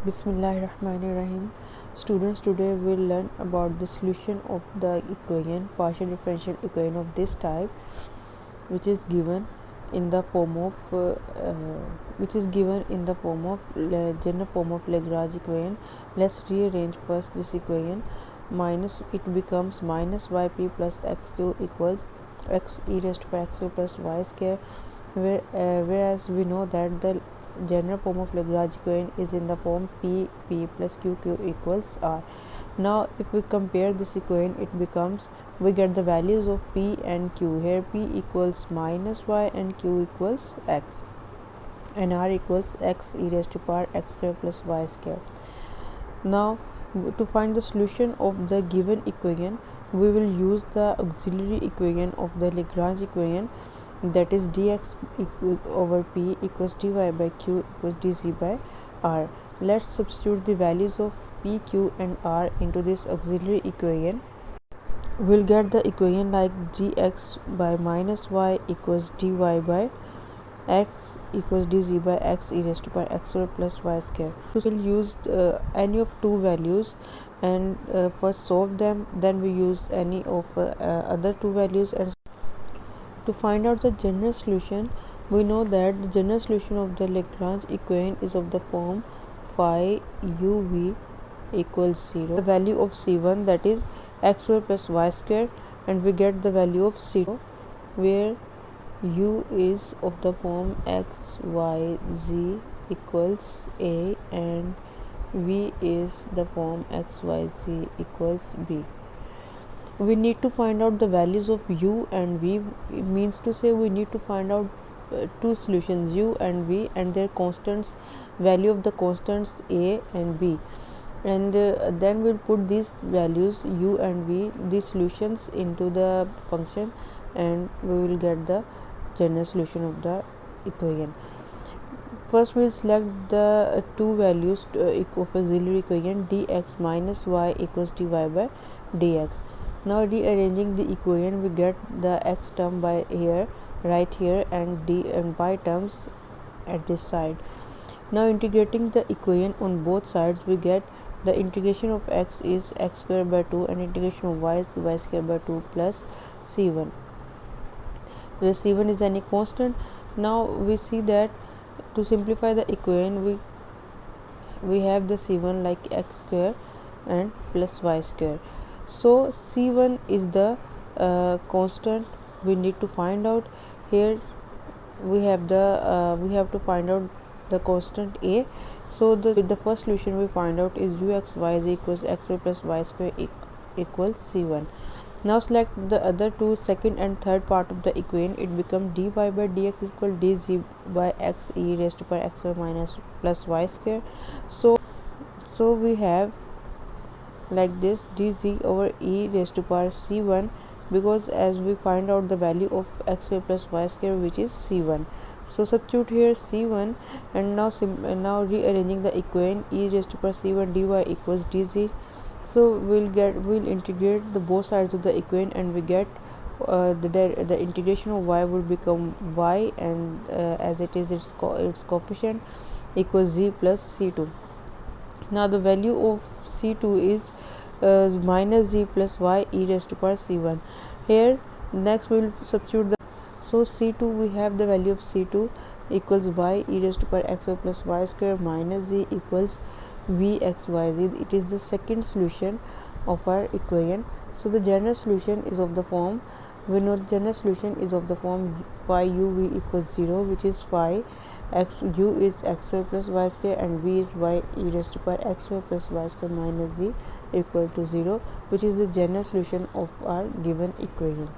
Bismillahirrahmanirrahim. Students, today we'll learn about the solution of the equation, partial differential equation of this type, which is given in the form of general form of Lagrange equation. Let's rearrange first this equation. It becomes minus yp plus xq equals x e raised to power xq plus y square, whereas we know that the general form of Lagrange equation is in the form p plus q equals r. Now if we compare this equation, it becomes, we get the values of p and q. Here p equals minus y and q equals x, and r equals x e raised to power x square plus y square. Now to find the solution of the given equation, we will use the auxiliary equation of the Lagrange equation, that is dx over p equals dy by q equals dz by r. Let's substitute the values of p, q and r into this auxiliary equation. We'll get the equation like dx by minus y equals dy by x equals dz by x e raised to power x square plus y square. We will use any of two values and first solve them, then we use any of other two values. And to find out the general solution, we know that the general solution of the Lagrange equation is of the form phi uv equals 0. The value of c1, that is x square plus y square, and we get the value of c2 where u is of the form x y z equals a and v is the form x y z equals b. We need to find out the values of u and v. It means to say we need to find out two solutions, u and v, and their constants, value of the constants a and b, and then we'll put these values u and v, these solutions, into the function, and we will get the general solution of the equation. First we'll select the two values of auxiliary equation, dx minus y equals dy by dx. Now rearranging the equation, we get the x term by here, right here, and d and y terms at this side. Now integrating the equation on both sides, we get the integration of x is x square by 2 and integration of y is y square by 2 plus c1, where c1 is any constant. Now we see that to simplify the equation, we have the c1 like x square and plus y square. So c1 is the constant we need to find out. Here we have to find out the constant a. So the first solution we find out is uxy equals x square plus y square equals c1. Now select the other two, second and third part of the equation. It becomes dy by dx is equal dz by x e raised to power x square minus plus y square. So we have like this, dz over e raised to power c1, because as we find out the value of x square plus y square, which is c1. So substitute here c1, and now rearranging the equation, e raised to power c1 dy equals dz. So we'll integrate the both sides of the equation, and we get the integration of y will become y, and as it is its coefficient equals z plus c2. Now the value of c2 is minus z plus y e raised to power c1. Here next we will substitute the, so c2, we have the value of c2 equals y e raised to power x square plus y square minus z equals vxyz. It is the second solution of our equation. So the general solution is of the form, we know the general solution is of the form phi uv equals 0, which is phi u is x square plus y square and v is y e raised to power x square plus y square minus z equal to 0, which is the general solution of our given equation.